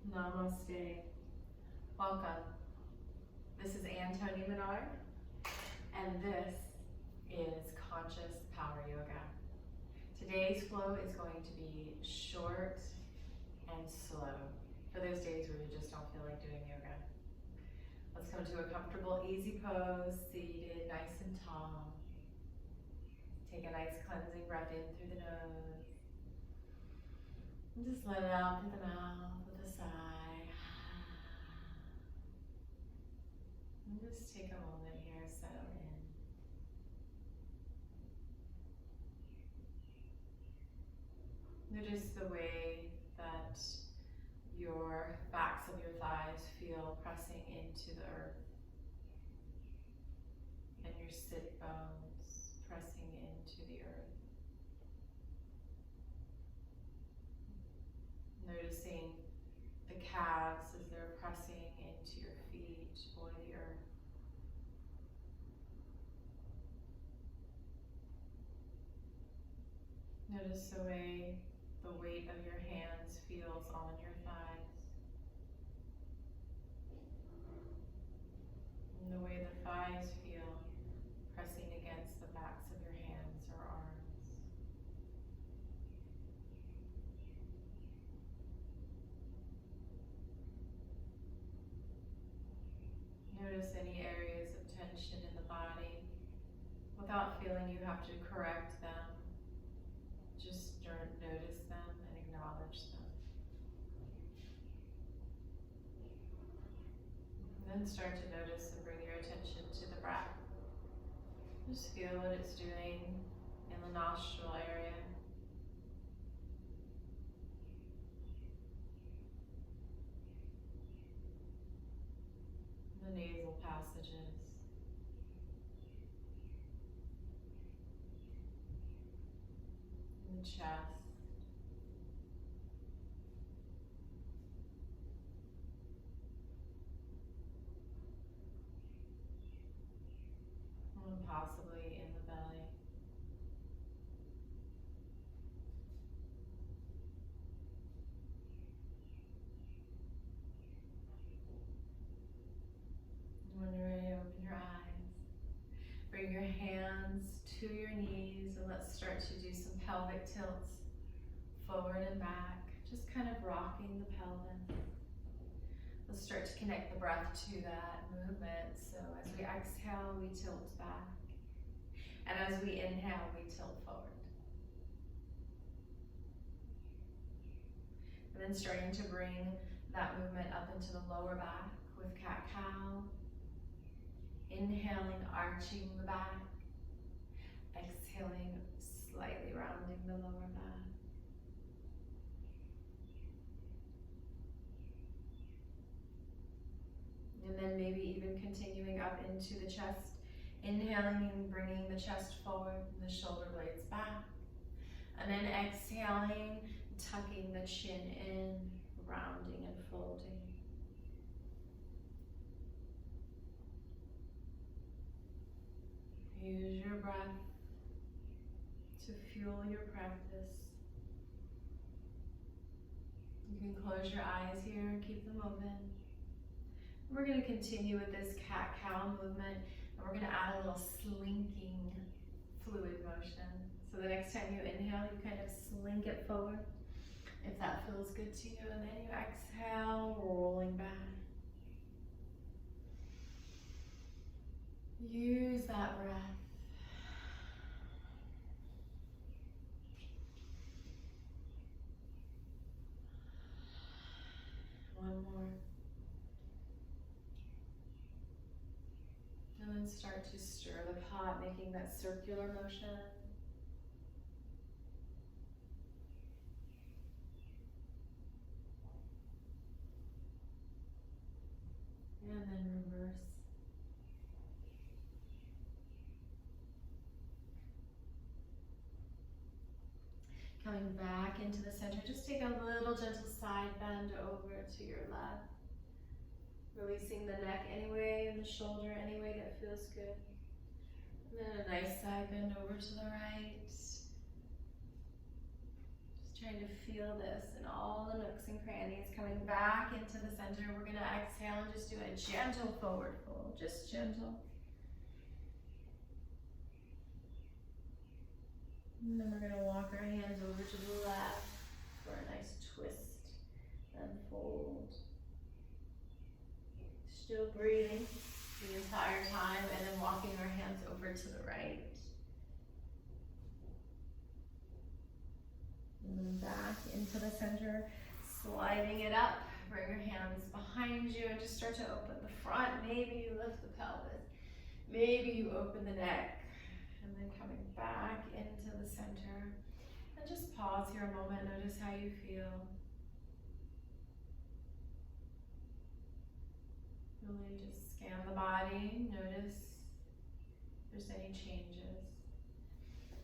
Namaste. Welcome. This is Toni Minard, and this is Conscious Power Yoga. Today's flow is going to be short and slow for those days where you just don't feel like doing yoga. Let's come to a comfortable, easy pose, seated, nice and tall. Take a nice cleansing breath in through the nose. And just let it out through the mouth with a sigh. And just take a moment here, settle in. Notice the way that your backs of your thighs feel pressing into the earth, and your sit bones pressing into the earth. Noticing the calves as they're pressing into your feet or the earth. Notice the way the weight of your hands feels on your thighs. And the way the thighs feel pressing against the backs of your hands or arms. Notice any areas of tension in the body without feeling you have to correct them. Just notice them and acknowledge them. And then start to notice and bring your attention to the breath. Just feel what it's doing in the nostril area. The nasal passages. The chest. And possibly in the belly. When you're ready, open your eyes. Bring your hands to your knees and let's start to do some pelvic tilts forward and back, just kind of rocking the pelvis. Let's start to connect the breath to that movement. So as we exhale, we tilt back. And as we inhale, we tilt forward. And then starting to bring that movement up into the lower back with cat-cow. Inhaling, arching the back. Exhaling, slightly rounding the lower back. And then maybe even continuing up into the chest. Inhaling and bringing the chest forward and the shoulder blades back. And then exhaling, tucking the chin in, rounding and folding. Use your breath to fuel your practice. You can close your eyes here and keep them open. We're going to continue with this cat-cow movement, and we're going to add a little slinking fluid motion. So the next time you inhale, you kind of slink it forward, if that feels good to you, and then you exhale, rolling back. Use that breath. One more. And then start to stir the pot, making that circular motion. And then reverse. Coming back into the center, just take a little gentle side bend over to your left. Releasing the neck anyway, and the shoulder any way that feels good. And then a nice side bend over to the right. Just Trying to feel this in all the nooks and crannies. Coming back into the center. We're gonna exhale and just do a gentle forward fold, just gentle. And then we're gonna walk our hands over to the left for a nice twist and fold. Still breathing the entire time, and then walking our hands over to the right. And then back into the center, sliding it up. Bring your hands behind you and just start to open the front. Maybe you lift the pelvis. Maybe you open the neck. And then coming back into the center. And just pause here a moment. Notice how you feel. Really just scan the body. Notice if there's any changes.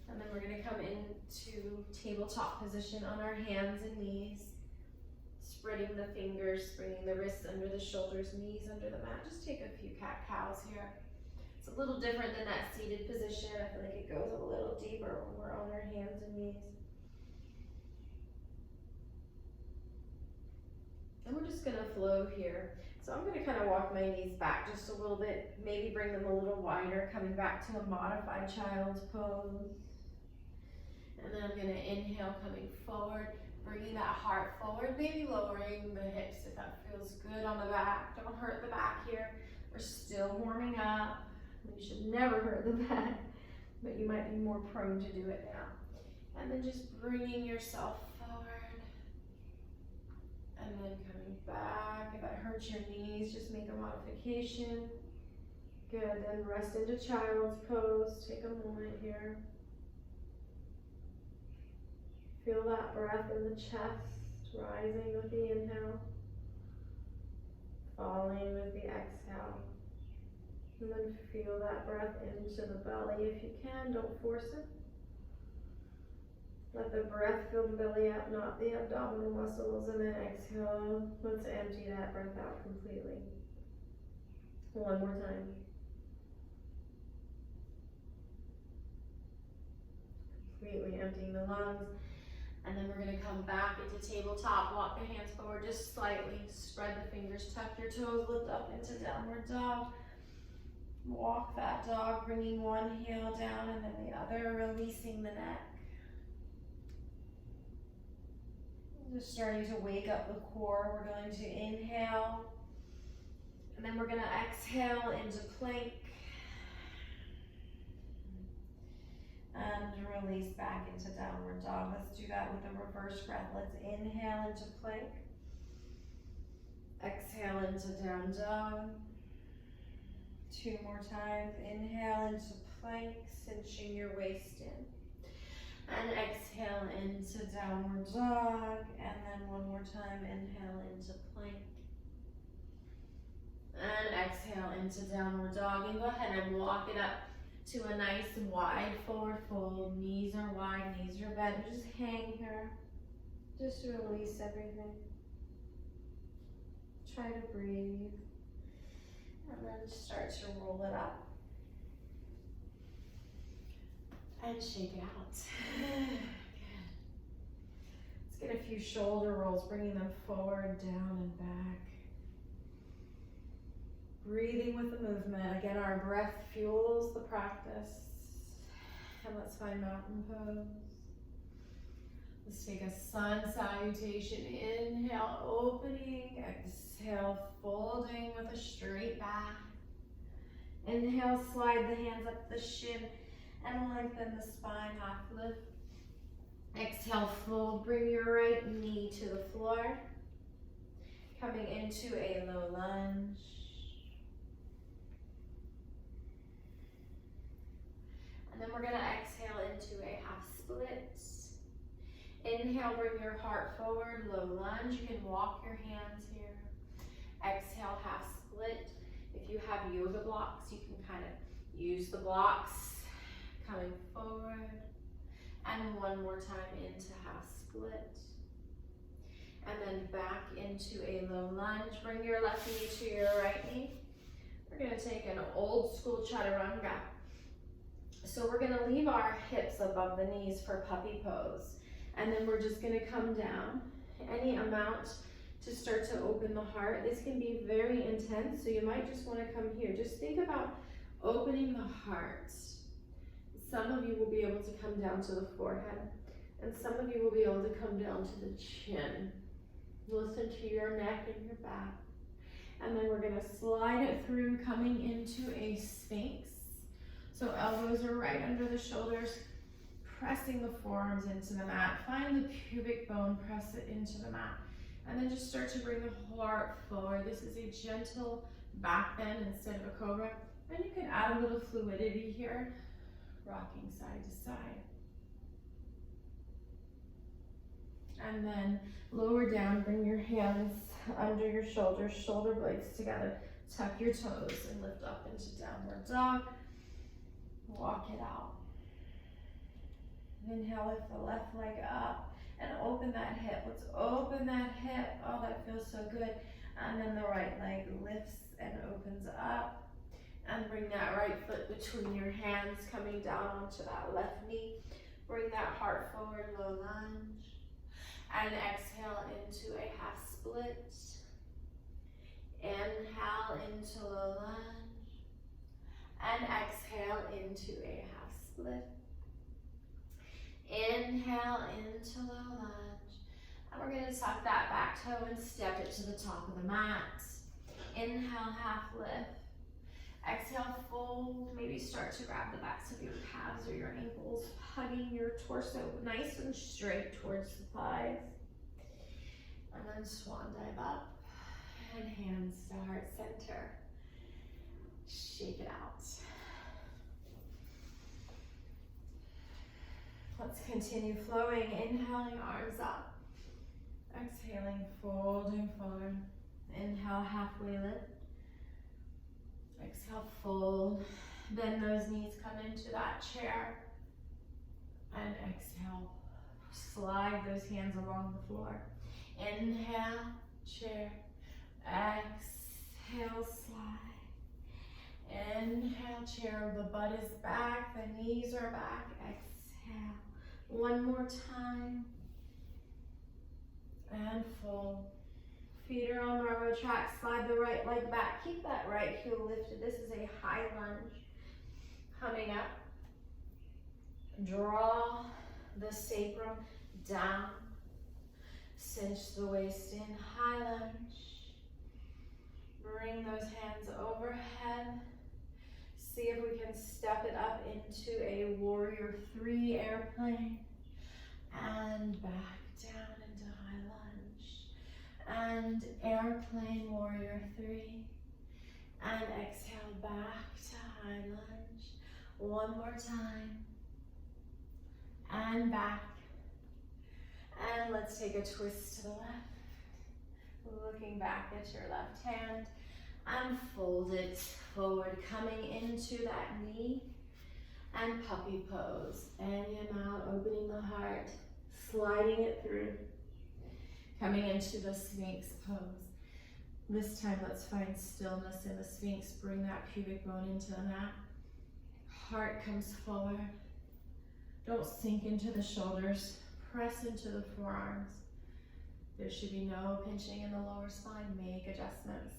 And then we're going to come into tabletop position on our hands and knees. Spreading the fingers, bringing the wrists under the shoulders, knees under the mat. Just take a few cat-cows here. It's a little different than that seated position. I feel like it goes a little deeper when we're on our hands and knees. And we're just gonna flow here. So I'm gonna kind of walk my knees back just a little bit, maybe bring them a little wider, coming back to a modified child's pose. And then I'm gonna inhale, coming forward, bringing that heart forward, maybe lowering the hips if that feels good on the back. Don't hurt the back here. We're still warming up. You should never hurt the back, but you might be more prone to do it now. And then just bringing yourself forward. And then coming back. If that hurts your knees, just make a modification. Good, then rest into child's pose. Take a moment here. Feel that breath in the chest, rising with the inhale, falling with the exhale. And then feel that breath into the belly if you can, don't force it. Let the breath fill the belly out, not the abdominal muscles, and then exhale. Let's empty that breath out completely. One more time. Completely emptying the lungs. And then we're gonna come back into tabletop, walk the hands forward just slightly, spread the fingers, tuck your toes, lift up into downward dog. Walk that dog, bringing one heel down and then the other, releasing the neck. Just starting to wake up the core. We're going to inhale, and then we're gonna exhale into plank. And release back into downward dog. Let's do that with a reverse breath. Let's inhale into plank. Exhale into down dog. 2 more times. Inhale into plank, cinching your waist in. And exhale into downward dog. And then one more time, inhale into plank. And exhale into downward dog. And go ahead and walk it up to a nice wide forward fold. Knees are wide, knees are bent. Just hang here. Just release everything. Try to breathe. And then start to roll it up. And shake it out. Good. Let's get a few shoulder rolls, bringing them forward, down, and back. Breathing with the movement. Again, our breath fuels the practice. And let's find mountain pose. Let's take a sun salutation. Inhale, opening. Exhale, folding with a straight back. Inhale, slide the hands up the shin and lengthen the spine, half lift. Exhale, fold. Bring your right knee to the floor. Coming into a low lunge. And then we're gonna exhale into a half split. Inhale, bring your heart forward, low lunge. You can walk your hands here. Exhale, half split. If you have yoga blocks, you can kind of use the blocks. Coming forward. And one more time into half split. And then back into a low lunge. Bring your left knee to your right knee. We're gonna take an old school chaturanga. So we're gonna leave our hips above the knees for puppy pose. And then we're just gonna come down any amount to start to open the heart. This can be very intense, so you might just wanna come here. Just think about opening the heart. Some of you will be able to come down to the forehead, and some of you will be able to come down to the chin. Listen to your neck and your back. And then we're gonna slide it through, coming into a sphinx. So elbows are right under the shoulders, pressing the forearms into the mat. Find the pubic bone, press it into the mat. And then just start to bring the heart forward. This is a gentle back bend instead of a cobra. And you can add a little fluidity here, rocking side to side. And then lower down, bring your hands under your shoulders, shoulder blades together. Tuck your toes and lift up into downward dog. Walk it out. Inhale, lift the left leg up and open that hip. Let's open that hip. Oh, that feels so good. And then the right leg lifts and opens up. And bring that right foot between your hands, coming down onto that left knee. Bring that heart forward, low lunge. And exhale into a half split. Inhale into low lunge. And exhale into a half split. Inhale into low lunge. And we're going to tuck that back toe and step it to the top of the mat. Inhale, half lift. Exhale, fold. Maybe start to grab the backs of your calves or your ankles, hugging your torso nice and straight towards the thighs. And then swan dive up and hands to heart center. Shake it out. Let's continue flowing. Inhaling, arms up. Exhaling, folding forward. Inhale, halfway lift. Exhale, fold. Bend those knees, come into that chair. And exhale, slide those hands along the floor. Inhale, chair. Exhale, slide. Inhale, chair. The butt is back, the knees are back. Exhale. One more time. And fold. Feet are on the railroad track, slide the right leg back. Keep that right heel lifted. This is a high lunge. Coming up. Draw the sacrum down. Cinch the waist in, high lunge. Bring those hands overhead. See if we can step it up into a warrior 3 airplane. And back down into high lunge. And airplane warrior 3. And exhale back to high lunge. One more time. And back. And let's take a twist to the left. Looking back at your left hand. And fold it forward, coming into that knee. And puppy pose. Inhale out, opening the heart. Sliding it through. Coming into the Sphinx pose. This time, let's find stillness in the Sphinx. Bring that pubic bone into the mat. Heart comes forward. Don't sink into the shoulders. Press into the forearms. There should be no pinching in the lower spine. Make adjustments.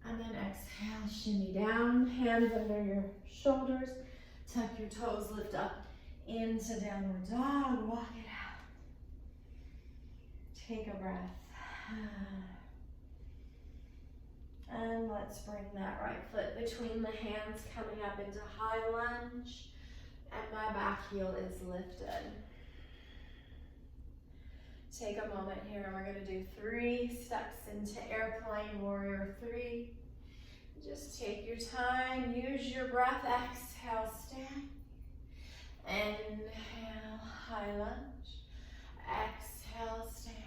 And then exhale, shimmy down. Hands under your shoulders. Tuck your toes, lift up into downward dog. Walk it out. Take a breath. And let's bring that right foot between the hands, coming up into high lunge. And my back heel is lifted. Take a moment here and we're going to do 3 steps into airplane warrior 3. Just take your time, use your breath. Exhale, stand. Inhale, high lunge. Exhale, stand.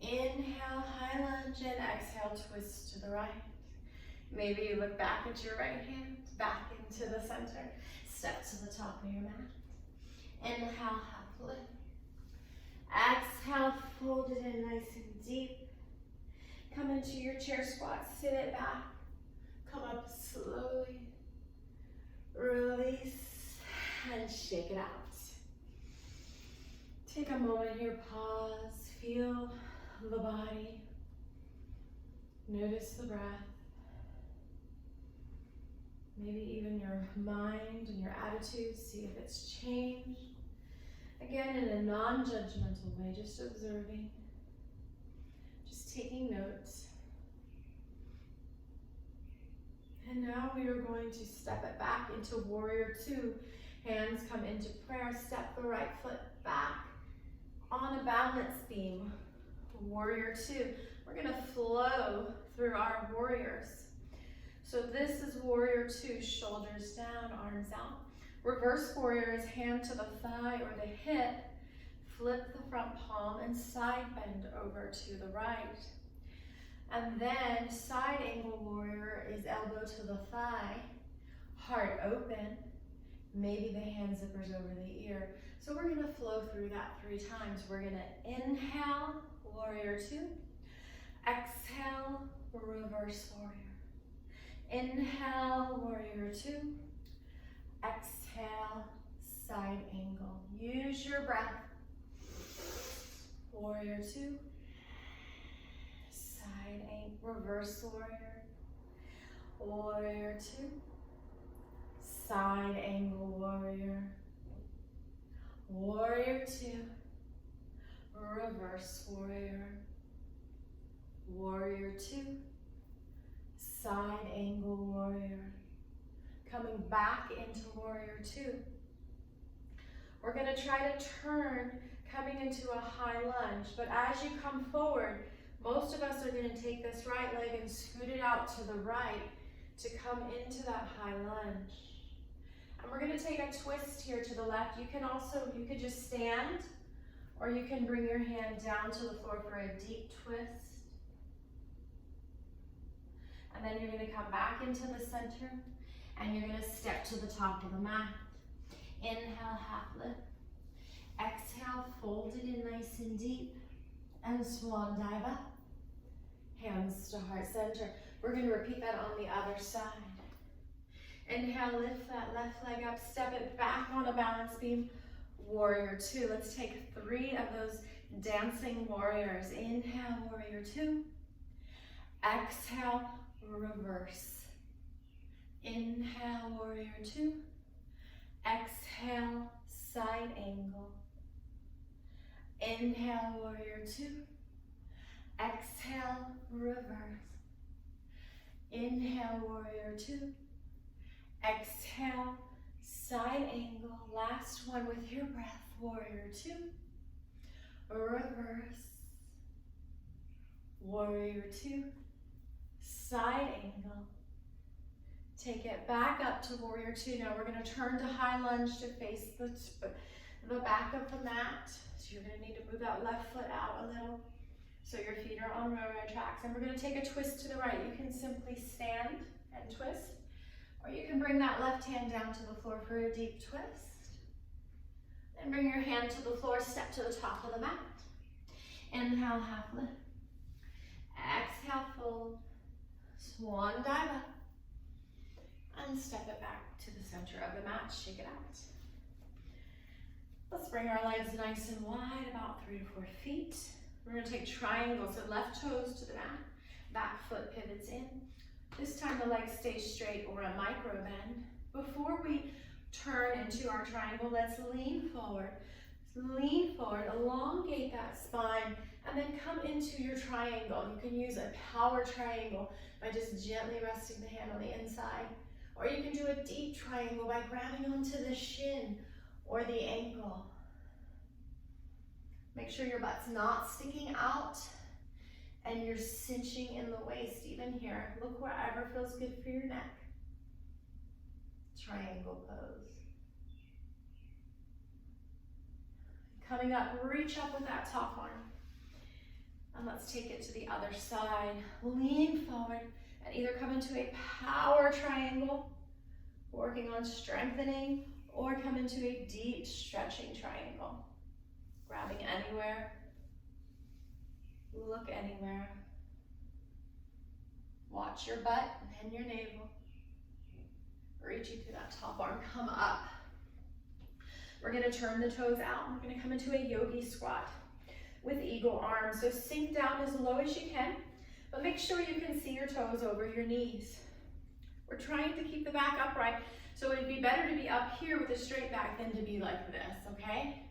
Inhale, high lunge, and exhale, twist to the right. Maybe you look back at your right hand, back into the center. Step to the top of your mat. Inhale, half lift. Exhale, fold it in nice and deep. Come into your chair squat, sit it back. Come up slowly. Release and shake it out. Take a moment here, pause, feel the body, notice the breath, maybe even your mind and your attitude, see if it's changed. Again, in a non-judgmental way, just observing, just taking notes. And now we are going to step it back into warrior two. Hands come into prayer, step the right foot back on a balance beam. Warrior two. We're gonna flow through our warriors. So this is warrior two, shoulders down, arms out. Reverse warrior is hand to the thigh or the hip. Flip the front palm and side bend over to the right. And then side angle warrior is elbow to the thigh, heart open, maybe the hand zippers over the ear. So we're gonna flow through that 3 times. We're gonna inhale, warrior two. Exhale, reverse warrior. Inhale, warrior two. Exhale, side angle. Use your breath. Warrior two. Side angle, reverse warrior. Warrior two. Side angle warrior. Warrior two. Reverse warrior. Warrior two. Side angle warrior. Coming back into warrior two. We're going to try to turn, coming into a high lunge, but as you come forward, most of us are going to take this right leg and scoot it out to the right to come into that high lunge. And we're going to take a twist here to the left. You could just stand, or you can bring your hand down to the floor for a deep twist. And then you're going to come back into the center, and you're going to step to the top of the mat. Inhale, half lift. Exhale, fold it in nice and deep, and swan dive up. Hands to heart center. We're going to repeat that on the other side. Inhale, lift that left leg up, step it back on a balance beam. Warrior two. Let's take 3 of those dancing warriors. Inhale, warrior two. Exhale, reverse. Inhale, warrior two. Exhale, side angle. Inhale, warrior two. Exhale, reverse. Inhale, warrior two. Exhale, side angle. Last one with your breath. Warrior two. Reverse. Warrior two. Side angle. Take it back up to warrior two. Now we're going to turn to high lunge to face the back of the mat. So you're going to need to move that left foot out a little so your feet are on railroad tracks. And we're going to take a twist to the right. You can simply stand and twist, or you can bring that left hand down to the floor for a deep twist. And bring your hand to the floor, step to the top of the mat. Inhale, half lift. Exhale, fold. Swan dive up. And step it back to the center of the mat, shake it out. Let's bring our legs nice and wide, about 3 to 4 feet. We're going to take triangles, so left toes to the mat, back foot pivots in. This time the legs stay straight or a micro bend. Before we turn into our triangle, let's lean forward. Lean forward, elongate that spine, and then come into your triangle. You can use a power triangle by just gently resting the hand on the inside. Or you can do a deep triangle by grabbing onto the shin or the ankle. Make sure your butt's not sticking out and you're cinching in the waist even here. Look wherever feels good for your neck. Triangle pose. Coming up, reach up with that top arm. And let's take it to the other side. Lean forward and either come into a power triangle, working on strengthening, or come into a deep stretching triangle. Grabbing anywhere, look anywhere. Watch your butt and your navel. Reaching through that top arm, come up. We're gonna turn the toes out. We're gonna come into a yogi squat with eagle arms. So sink down as low as you can, but make sure you can see your toes over your knees. We're trying to keep the back upright, so it'd be better to be up here with a straight back than to be like this, okay?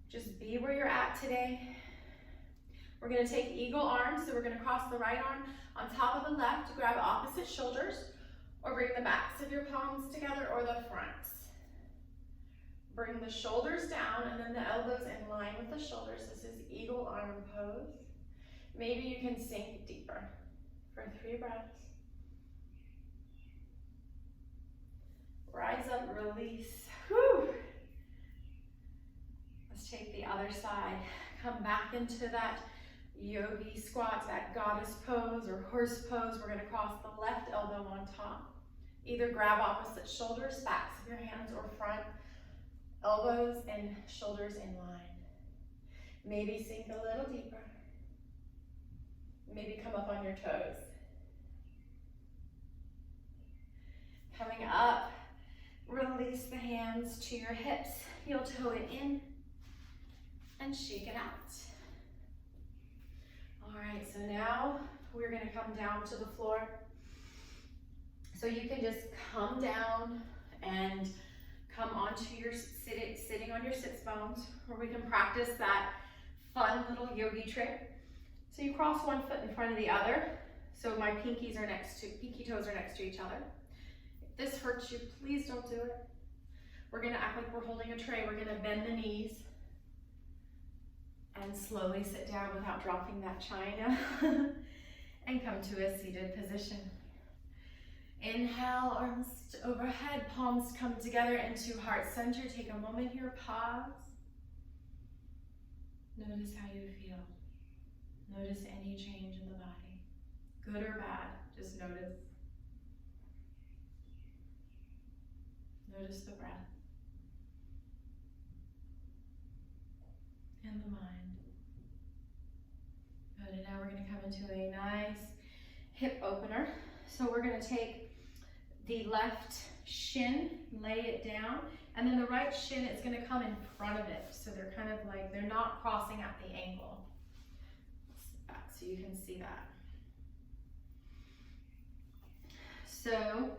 Just be where you're at today. We're gonna take eagle arms, so we're gonna cross the right arm on top of the left, grab opposite shoulders, or bring the backs of your palms together or the fronts. Bring the shoulders down and then the elbows in line with the shoulders. This is eagle arm pose. Maybe you can sink deeper for 3 breaths. Rise up, release. Whew. Let's take the other side. Come back into that yogi squat, that goddess pose or horse pose. We're gonna cross the left elbow on top. Either grab opposite shoulders, backs of your hands, or front elbows and shoulders in line. Maybe sink a little deeper. Maybe come up on your toes. Coming up, release the hands to your hips. Heel toe it in and shake it out. All right, so now we're gonna come down to the floor. So you can just come down and come onto your sitting on your sits bones, or we can practice that fun little yogi trick. So you cross one foot in front of the other. So my pinky toes are next to each other. If this hurts you, please don't do it. We're gonna act like we're holding a tray. We're gonna bend the knees and slowly sit down without dropping that china and come to a seated position. Inhale, arms overhead, palms come together into heart center. Take a moment here, pause. Notice how you feel. Notice any change in the body, good or bad, just notice. Notice the breath and the mind. Good, and now we're gonna come into a nice hip opener. So we're gonna take the left shin, lay it down, and then the right shin is gonna come in front of it. So they're kind of like, they're not crossing at the ankle. Back so you can see that. So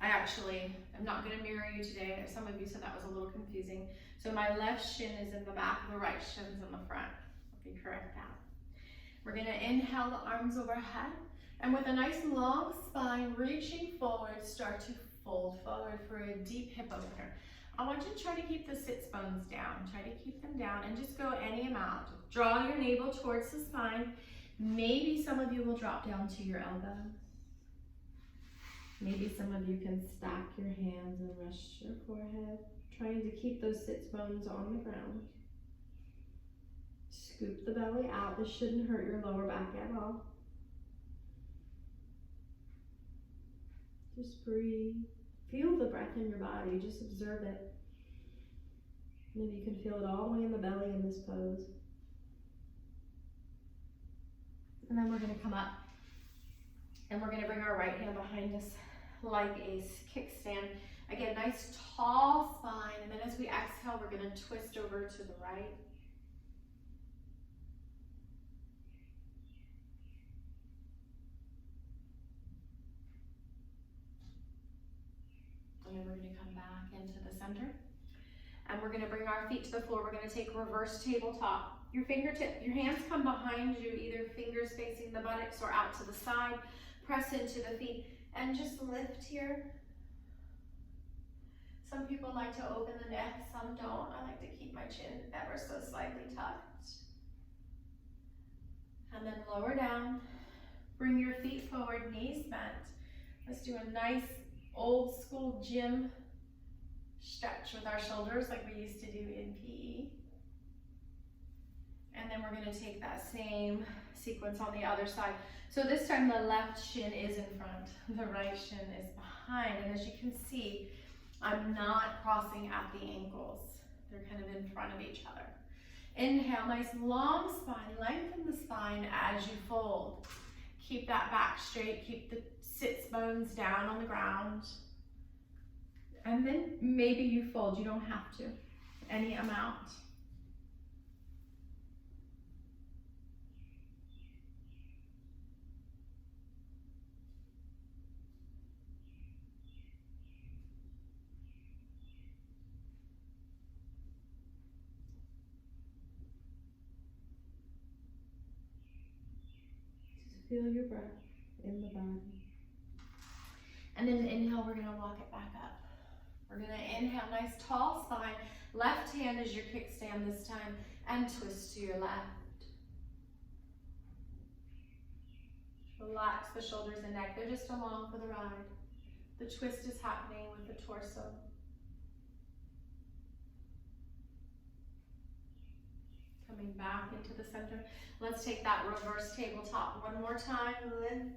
I'm not gonna mirror you today. Some of you said that was a little confusing. So my left shin is in the back, the right shin's in the front. Let me correct that. We're gonna inhale the arms overhead. And with a nice long spine, reaching forward, start to fold forward for a deep hip opener. I want you to try to keep the sits bones down. Try to keep them down and just go any amount. Draw your navel towards the spine. Maybe some of you will drop down to your elbows. Maybe some of you can stack your hands and rest your forehead, trying to keep those sits bones on the ground. Scoop the belly out. This shouldn't hurt your lower back at all. Just breathe. Feel the breath in your body. Just observe it. Maybe you can feel it all the way in the belly in this pose. And then we're going to come up and we're going to bring our right hand behind us like a kickstand. Again, nice tall spine. And then as we exhale, we're going to twist over to the right. And then we're going to come back into the center. And we're going to bring our feet to the floor. We're going to take reverse tabletop. Your hands come behind you, either fingers facing the buttocks or out to the side. Press into the feet and just lift here. Some people like to open the neck, some don't. I like to keep my chin ever so slightly tucked. And then lower down. Bring your feet forward, knees bent. Let's do a nice old school gym stretch with our shoulders like we used to do in PE. And then we're going to take that same sequence on the other side. So this time the left shin is in front, the right shin is behind. And as you can see, I'm not crossing at the ankles. They're kind of in front of each other. Inhale, nice long spine. Lengthen the spine as you fold. Keep that back straight. Keep the sits bones down on the ground. And then maybe you fold, you don't have to, any amount. Just feel your breath in the body. And then inhale, we're gonna walk it back up. We're gonna inhale, nice tall spine. Left hand is your kickstand this time, and twist to your left. Relax the shoulders and neck, they're just along for the ride. The twist is happening with the torso. Coming back into the center. Let's take that reverse tabletop one more time. Lift.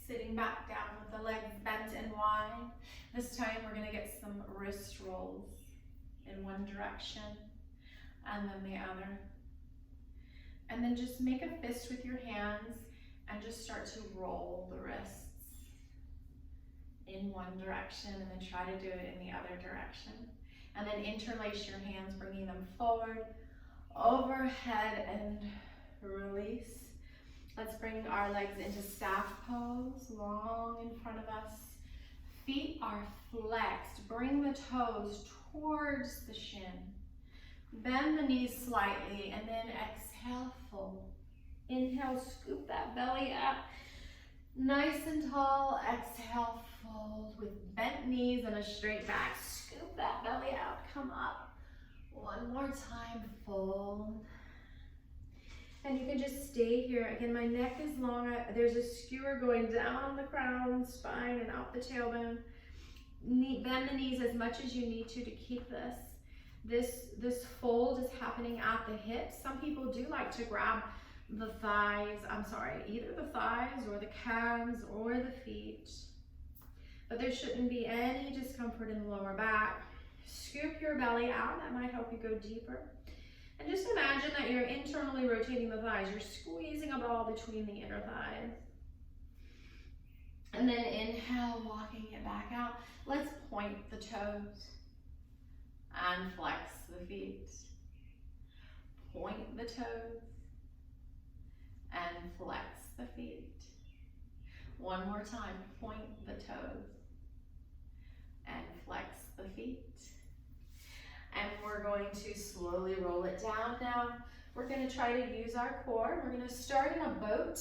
Sitting back down with the legs bent and wide. This time we're gonna get some wrist rolls in one direction and then the other. And then just make a fist with your hands and just start to roll the wrists in one direction and then try to do it in the other direction. And then interlace your hands, bringing them forward, overhead, and release. Let's bring our legs into staff pose, long in front of us. Feet are flexed. Bring the toes towards the shin. Bend the knees slightly and then exhale, fold. Inhale, scoop that belly up. Nice and tall. Exhale, fold with bent knees and a straight back. Scoop that belly out, come up. One more time, fold. And you can just stay here. Again, my neck is long. There's a skewer going down the crown, spine, and out the tailbone. Bend the knees as much as you need to keep this. This fold is happening at the hips. Some people do like to grab the thighs, either the thighs or the calves or the feet. But there shouldn't be any discomfort in the lower back. Scoop your belly out, that might help you go deeper. And just imagine that you're internally rotating the thighs. You're squeezing a ball between the inner thighs. And then inhale, walking it back out. Let's point the toes and flex the feet. Point the toes and flex the feet. One more time, point the toes and flex the feet. And we're going to slowly roll it down now. We're gonna try to use our core. We're gonna start in a boat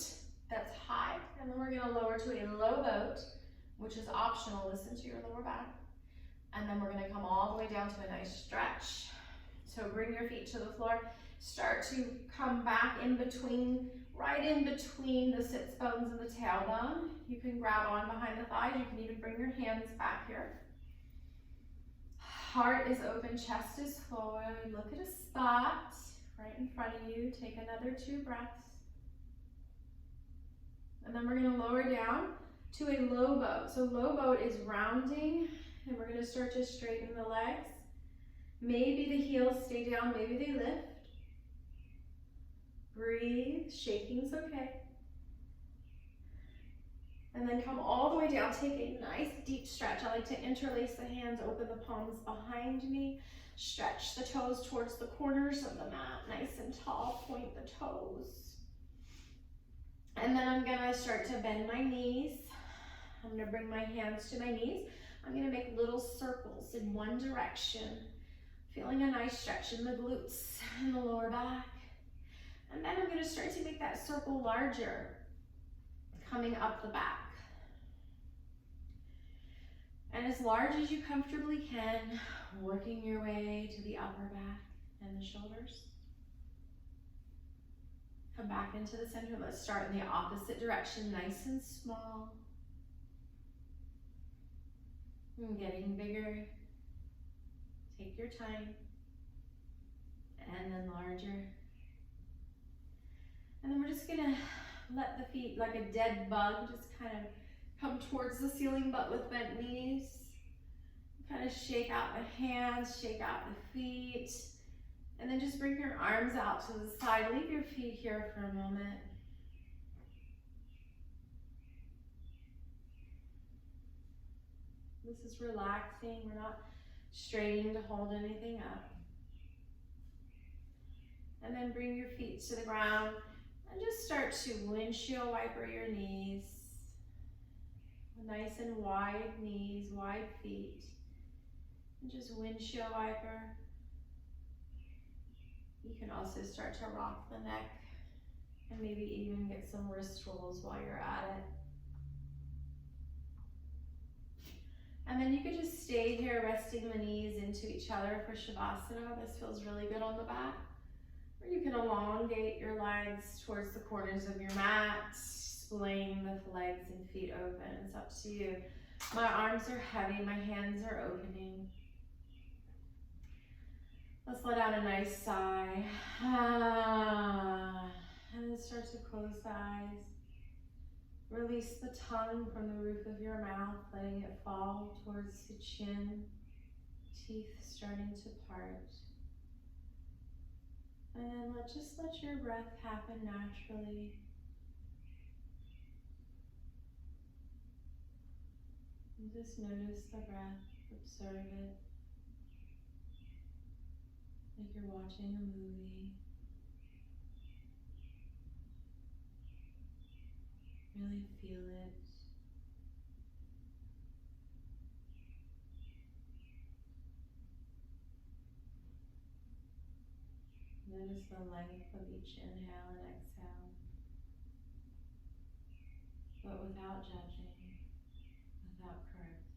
that's high, and then we're gonna lower to a low boat, which is optional. Listen to your lower back. And then we're gonna come all the way down to a nice stretch. So bring your feet to the floor. Start to come back in between, right in between the sits bones and the tailbone. You can grab on behind the thighs. You can even bring your hands back here. Heart is open, chest is forward. Look at a spot right in front of you. Take another 2 breaths. And then we're gonna lower down to a low boat. So low boat is rounding, and we're gonna start to straighten the legs. Maybe the heels stay down, maybe they lift. Breathe, shaking's okay. And then come all the way down. Take a nice deep stretch. I like to interlace the hands, open the palms behind me. Stretch the toes towards the corners of the mat. Nice and tall, point the toes. And then I'm gonna start to bend my knees. I'm gonna bring my hands to my knees. I'm gonna make little circles in one direction. Feeling a nice stretch in the glutes and the lower back. And then I'm gonna start to make that circle larger, coming up the back. And as large as you comfortably can, working your way to the upper back and the shoulders. Come back into the center. Let's start in the opposite direction, nice and small. And getting bigger. Take your time. And then larger. And then we're just gonna let the feet, like a dead bug, just kind of come towards the ceiling, but with bent knees. Kind of shake out the hands, shake out the feet. And then just bring your arms out to the side. Leave your feet here for a moment. This is relaxing. We're not straining to hold anything up. And then bring your feet to the ground and just start to windshield wiper your knees. Nice and wide knees, wide feet. And just windshield wiper. You can also start to rock the neck and maybe even get some wrist rolls while you're at it. And then you could just stay here resting the knees into each other for Shavasana. This feels really good on the back. Or you can elongate your legs towards the corners of your mat, splaying the legs and feet open. It's up to you. My arms are heavy, my hands are opening. Let's let out a nice sigh. And then start to close the eyes. Release the tongue from the roof of your mouth, letting it fall towards the chin, teeth starting to part. And then just let your breath happen naturally. And just notice the breath, observe it, like you're watching a movie. Really feel it. Notice the length of each inhale and exhale, but without judging, without correcting.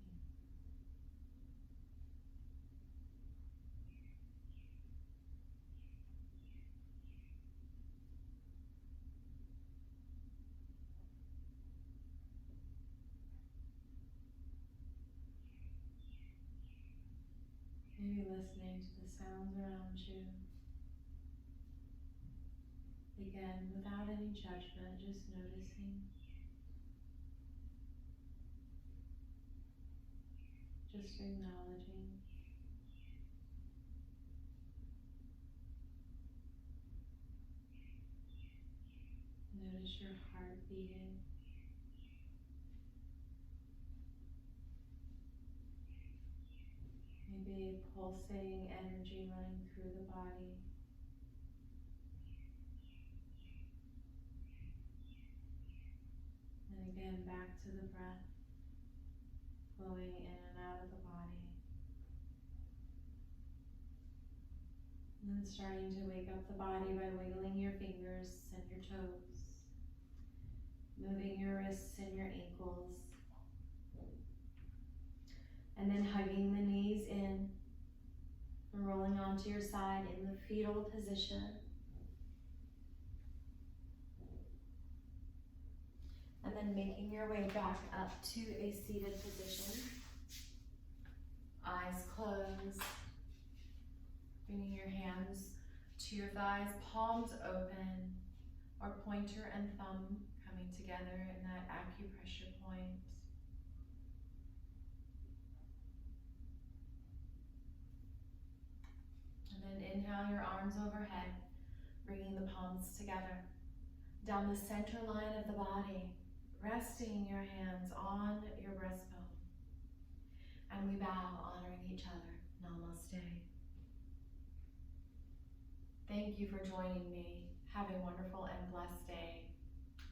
Maybe listening to the sounds around you. Again, without any judgment, just noticing. Just acknowledging. Notice your heart beating. Maybe pulsating energy running through the body. And again, back to the breath, flowing in and out of the body. And then starting to wake up the body by wiggling your fingers and your toes, moving your wrists and your ankles. And then hugging the knees in and rolling onto your side in the fetal position. And then making your way back up to a seated position. Eyes closed. Bringing your hands to your thighs, palms open, or pointer and thumb coming together in that acupressure point. And then inhale your arms overhead, bringing the palms together. Down the center line of the body, resting your hands on your breastbone. And we bow, honoring each other. Namaste. Thank you for joining me. Have a wonderful and blessed day.